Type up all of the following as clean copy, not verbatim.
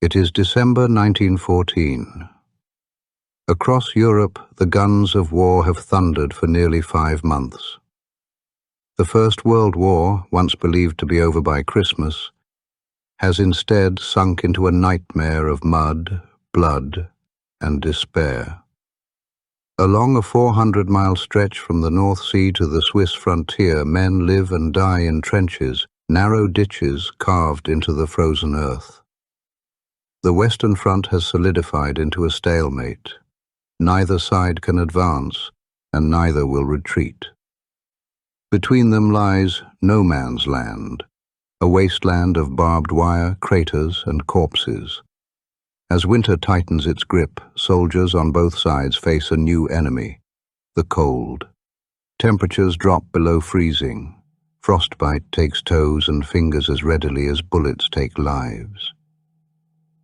It is December 1914. Across Europe, the guns of war have thundered for nearly 5 months. The First World War, once believed to be over by Christmas, has instead sunk into a nightmare of mud, blood, and despair. Along a 400-mile stretch from the North Sea to the Swiss frontier, men live and die in trenches, narrow ditches carved into the frozen earth. The Western Front has solidified into a stalemate. Neither side can advance, and neither will retreat. Between them lies no man's land, a wasteland of barbed wire, craters, and corpses. As winter tightens its grip, soldiers on both sides face a new enemy, the cold. Temperatures drop below freezing. Frostbite takes toes and fingers as readily as bullets take lives.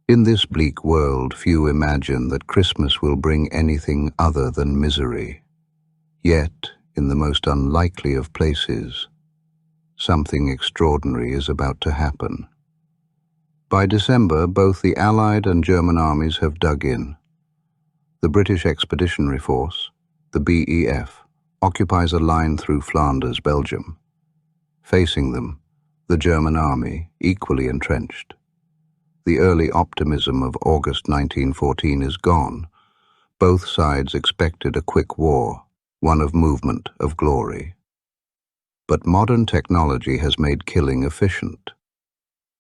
In this bleak world, few imagine that Christmas will bring anything other than misery. Yet, in the most unlikely of places, something extraordinary is about to happen. By December, both the Allied and German armies have dug in. The British Expeditionary Force, the BEF, occupies a line through Flanders, Belgium. Facing them, the German army, equally entrenched. The early optimism of August 1914 is gone. Both sides expected a quick war, one of movement, of glory. But modern technology has made killing efficient.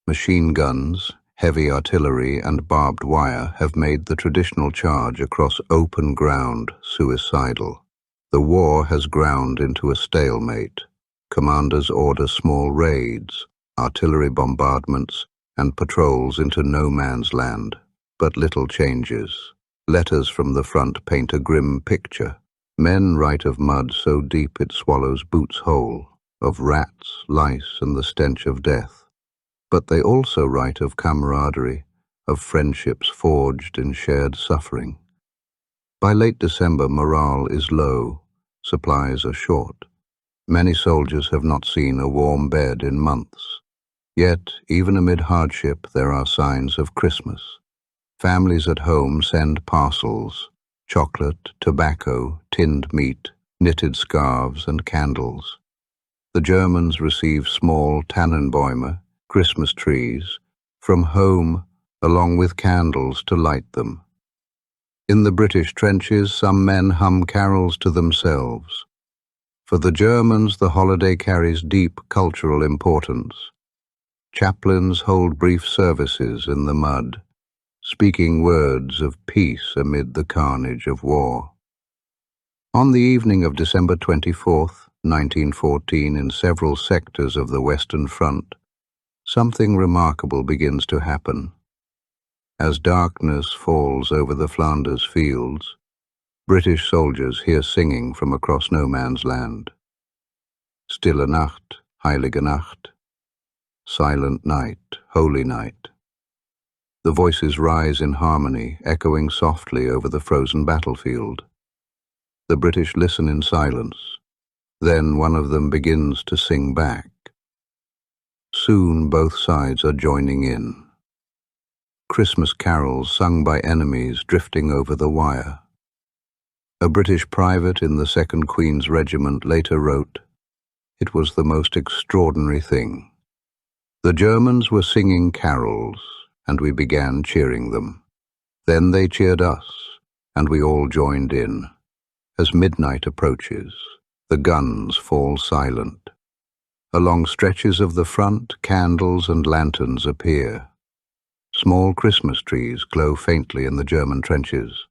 Machine guns, heavy artillery, and barbed wire have made the traditional charge across open ground suicidal. The war has ground into a stalemate. Commanders order small raids, artillery bombardments, and patrols into no man's land, but little changes. Letters from the front paint a grim picture. Men write of mud so deep it swallows boots whole, of rats, lice, and the stench of death. But they also write of camaraderie, of friendships forged in shared suffering. By late December, morale is low, supplies are short. Many soldiers have not seen a warm bed in months. Yet, even amid hardship, there are signs of Christmas. Families at home send parcels: chocolate, tobacco, tinned meat, knitted scarves, and candles. The Germans receive small Tannenbäume, Christmas trees, from home, along with candles to light them. In the British trenches, some men hum carols to themselves. For the Germans, the holiday carries deep cultural importance. Chaplains hold brief services in the mud, speaking words of peace amid the carnage of war. On the evening of December 24th, 1914, in several sectors of the Western Front, something remarkable begins to happen. As darkness falls over the Flanders fields, British soldiers hear singing from across no man's land. Stille Nacht, Heilige Nacht. Silent night, holy night. The voices rise in harmony, echoing softly over the frozen battlefield. The British listen in silence. Then one of them begins to sing back. Soon both sides are joining in. Christmas carols sung by enemies drifting over the wire. A British private in the 2nd Queen's Regiment later wrote, "It was the most extraordinary thing. The Germans were singing carols, and we began cheering them. Then they cheered us, and we all joined in. As midnight approaches, the guns fall silent. Along stretches of the front, candles and lanterns appear. Small Christmas trees glow faintly in the German trenches.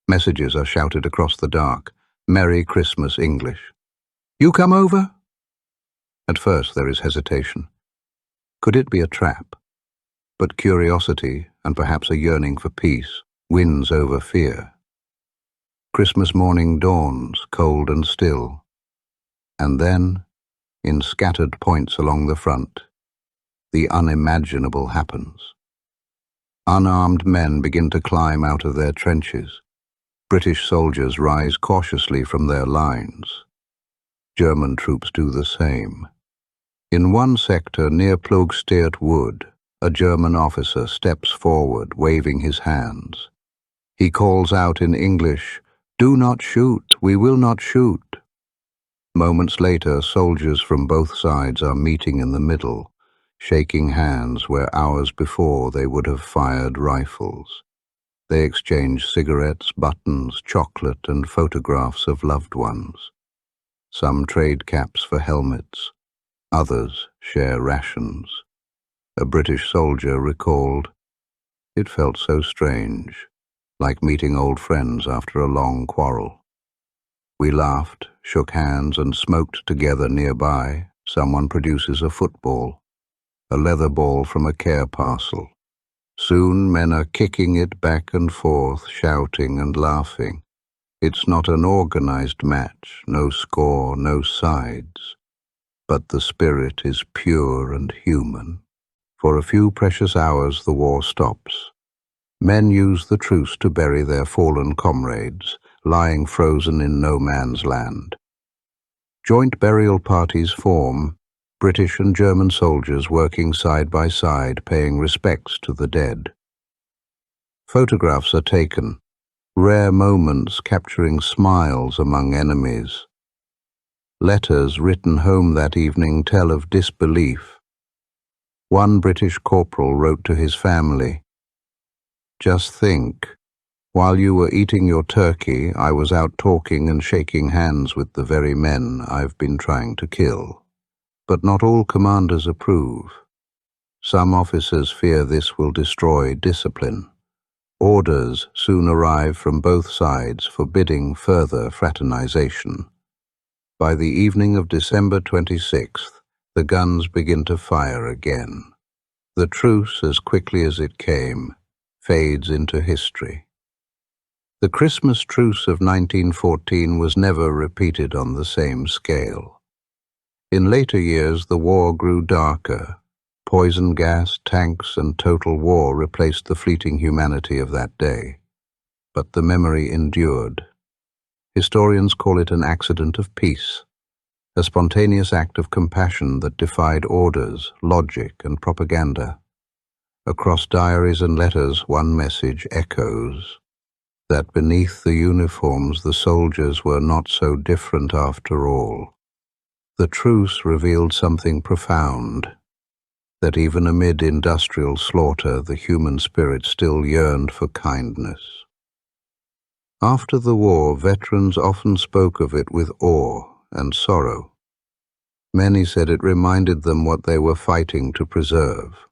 Messages are shouted across the dark. Merry Christmas, English. You come over?" At first there is hesitation. Could it be a trap? But curiosity, and perhaps a yearning for peace, wins over fear. Christmas morning dawns, cold and still. And then, in scattered points along the front, the unimaginable happens. Unarmed men begin to climb out of their trenches. British soldiers rise cautiously from their lines. German troops do the same. In one sector near Ploegsteert Wood, A German officer steps forward, waving his hands. He calls out in English, "Do not shoot, we will not shoot." Moments later, soldiers from both sides are meeting in the middle, shaking hands where hours before they would have fired rifles. They exchange cigarettes, buttons, chocolate, and photographs of loved ones. Some trade caps for helmets. Others share rations. A British soldier recalled, "It felt so strange, like meeting old friends after a long quarrel. We laughed, shook hands, and smoked together nearby. Someone produces a football, a leather ball from a care parcel. Soon men are kicking it back and forth, shouting and laughing. It's not an organized match, no score, no sides. But the spirit is pure and human." For a few precious hours the war stops. Men use the truce to bury their fallen comrades, lying frozen in no man's land. Joint burial parties form, British and German soldiers working side by side, paying respects to the dead. Photographs are taken, rare moments capturing smiles among enemies. Letters written home that evening tell of disbelief. One British corporal wrote to his family, "Just think, while you were eating your turkey, I was out talking and shaking hands with the very men I've been trying to kill." But not all commanders approve. Some officers fear this will destroy discipline. Orders soon arrive from both sides forbidding further fraternization. By the evening of December 26th, the guns begin to fire again. The truce, as quickly as it came, fades into history. The Christmas Truce of 1914 was never repeated on the same scale. In later years, the war grew darker. Poison gas, tanks, and total war replaced the fleeting humanity of that day. But the memory endured. Historians call it an accident of peace, a spontaneous act of compassion that defied orders, logic, and propaganda. Across diaries and letters, one message echoes, that beneath the uniforms the soldiers were not so different after all. The truce revealed something profound, that even amid industrial slaughter, the human spirit still yearned for kindness. After the war, veterans often spoke of it with awe and sorrow. Many said it reminded them what they were fighting to preserve.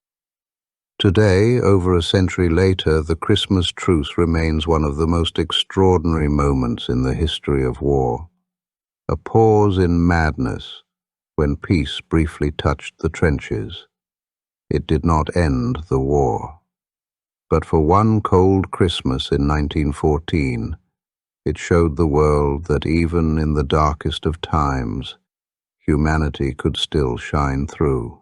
Today, over a century later, the Christmas Truce remains one of the most extraordinary moments in the history of war. A pause in madness when peace briefly touched the trenches. It did not end the war. But for one cold Christmas in 1914, it showed the world that even in the darkest of times, humanity could still shine through.